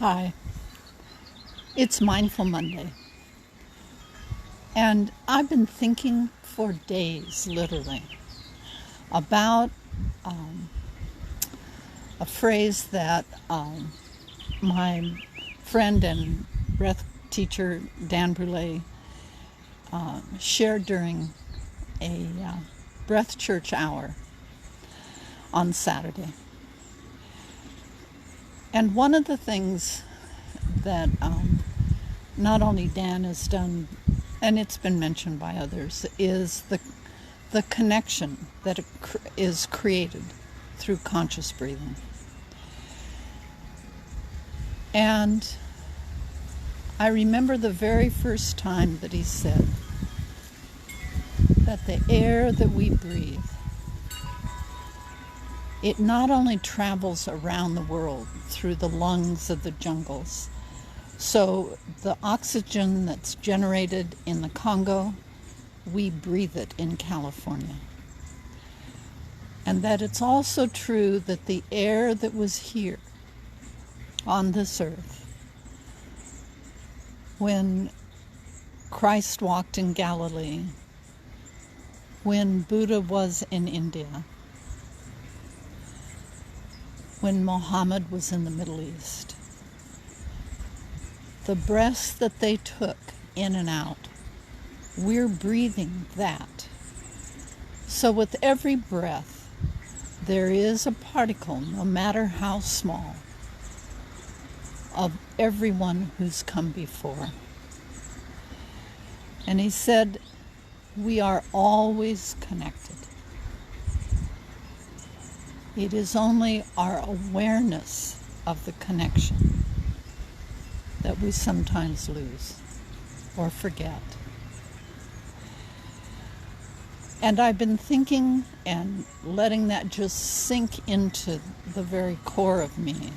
Hi, it's Mindful Monday, and I've been thinking for days, literally, about a phrase that my friend and breath teacher Dan Brule shared during a breath church hour on Saturday. And one of the things that not only Dan has done, and it's been mentioned by others, is the connection that is created through conscious breathing. And I remember the very first time that he said that the air that we breathe, it not only travels around the world through the lungs of the jungles. So the oxygen that's generated in the Congo, we breathe it in California. And that it's also true that the air that was here on this earth, when Christ walked in Galilee, when Buddha was in India, when Muhammad was in the Middle East, the breaths that they took in and out, we're breathing that. So with every breath, there is a particle, no matter how small, of everyone who's come before. And he said, we are always connected. It is only our awareness of the connection that we sometimes lose or forget. And I've been thinking and letting that just sink into the very core of me,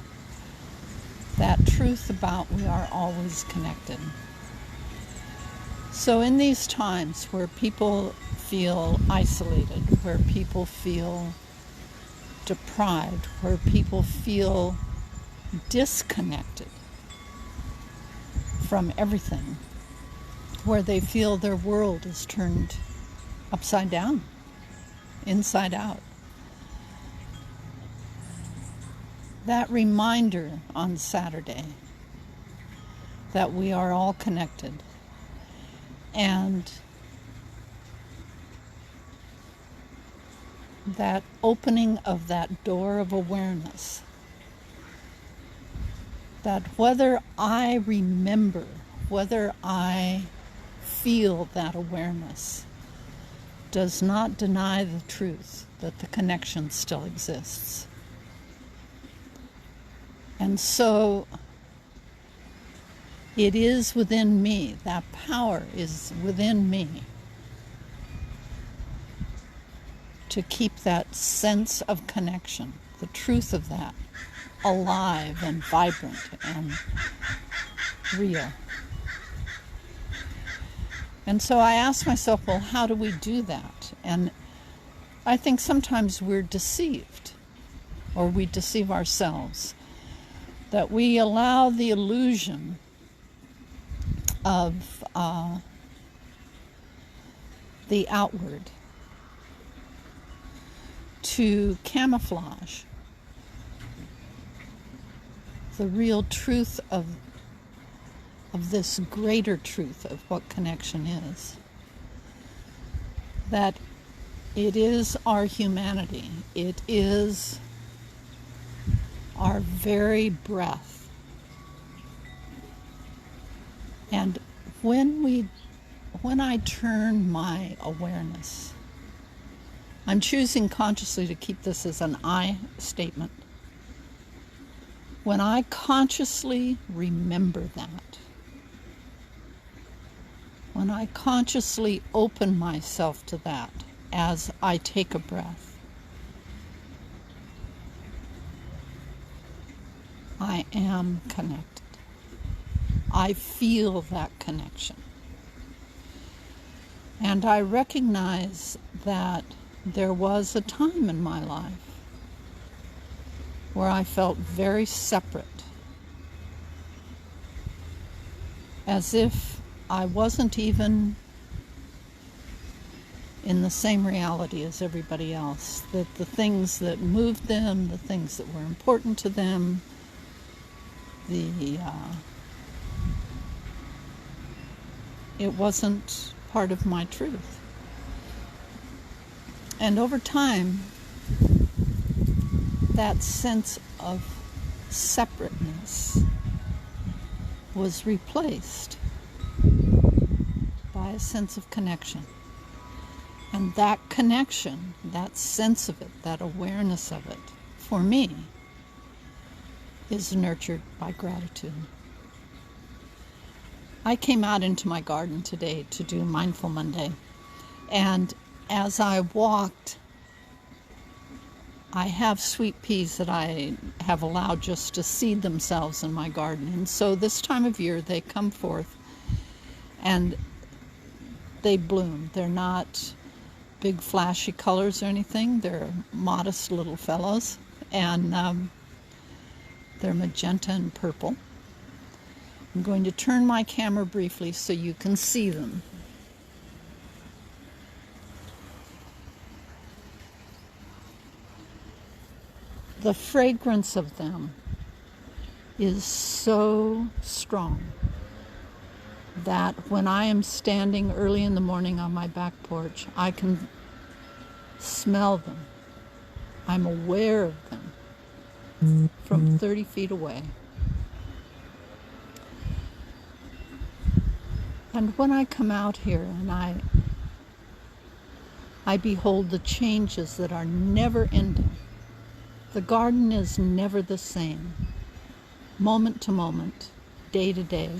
that truth about we are always connected. So in these times where people feel isolated, where people feel deprived, where people feel disconnected from everything, where they feel their world is turned upside down, inside out. That reminder on Saturday that we are all connected, and that opening of that door of awareness, that whether I remember, whether I feel that awareness, does not deny the truth that the connection still exists. And so it is within me, that power is within me to keep that sense of connection, the truth of that, alive and vibrant and real. And so I ask myself, well, how do we do that? And I think sometimes we're deceived, or we deceive ourselves, that we allow the illusion of the outward to camouflage the real truth of this greater truth of what connection is. That it is our humanity, it is our very breath. And when I turn my awareness, I'm choosing consciously to keep this as an I statement. When I consciously remember that, when I consciously open myself to that as I take a breath, I am connected. I feel that connection. And I recognize that there was a time in my life where I felt very separate as if I wasn't even in the same reality as everybody else, that the things that moved them, the things that were important to them, it wasn't part of my truth. And over time, that sense of separateness was replaced by a sense of connection. And that connection, that sense of it, that awareness of it, for me, is nurtured by gratitude. I came out into my garden today to do Mindful Monday, and as I walked, I have sweet peas that I have allowed just to seed themselves in my garden. And so this time of year, they come forth and they bloom. They're not big flashy colors or anything. They're modest little fellows, and they're magenta and purple. I'm going to turn my camera briefly so you can see them. The fragrance of them is so strong that when I am standing early in the morning on my back porch, I can smell them. I'm aware of them from 30 feet away. And when I come out here and I behold the changes that are never ending. The garden is never the same, moment to moment, day to day,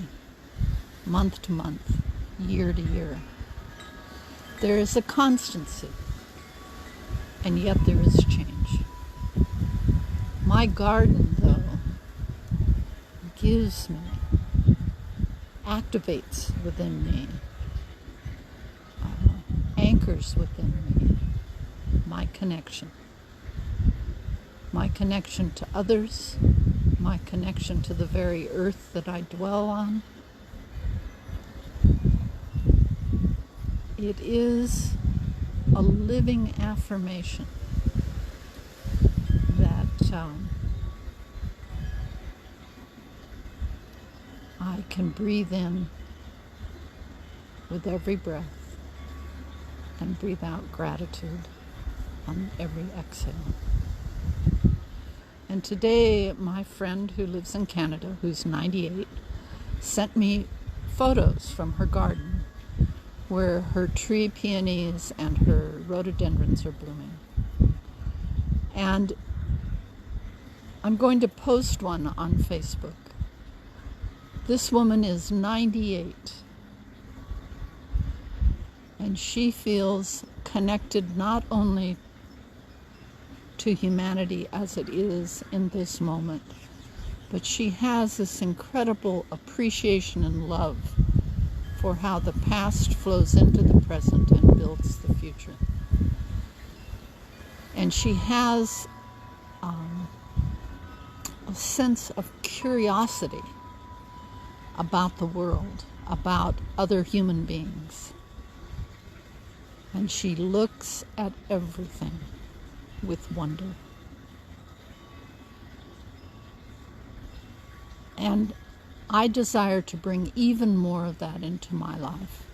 month to month, year to year. There is a constancy, and yet there is change. My garden, though, gives me, activates within me, anchors within me, my connection to others, my connection to the very earth that I dwell on. It is a living affirmation that I can breathe in with every breath and breathe out gratitude on every exhale. And today, my friend who lives in Canada, who's 98, sent me photos from her garden where her tree peonies and her rhododendrons are blooming. And I'm going to post one on Facebook. This woman is 98, and she feels connected not only to humanity as it is in this moment, but she has this incredible appreciation and love for how the past flows into the present and builds the future. And she has a sense of curiosity about the world, about other human beings. And she looks at everything with wonder. And I desire to bring even more of that into my life.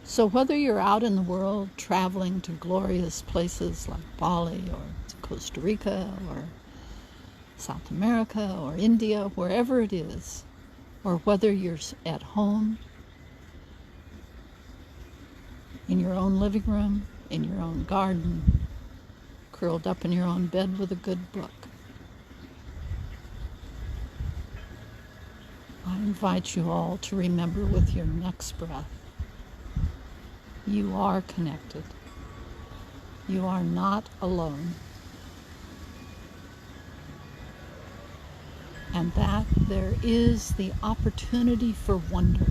So whether you're out in the world traveling to glorious places like Bali or Costa Rica or South America or India, wherever it is, or whether you're at home, in your own living room, in your own garden, curled up in your own bed with a good book, I invite you all to remember with your next breath, you are connected. You are not alone. And that there is the opportunity for wonder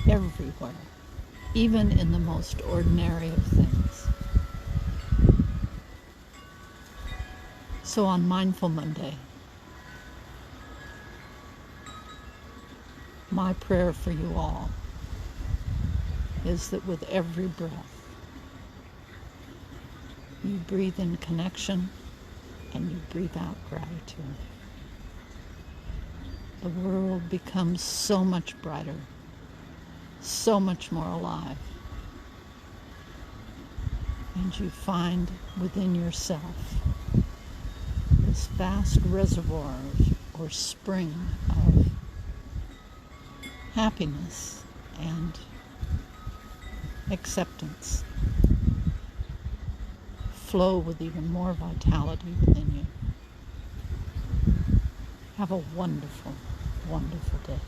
everywhere, even in the most ordinary of things. So on Mindful Monday, My prayer for you all is that with every breath, you breathe in connection and you breathe out gratitude. The world becomes so much brighter, so much more alive. And you find within yourself this vast reservoir or spring of happiness and acceptance. Flow with even more vitality within you. Have a wonderful, wonderful day.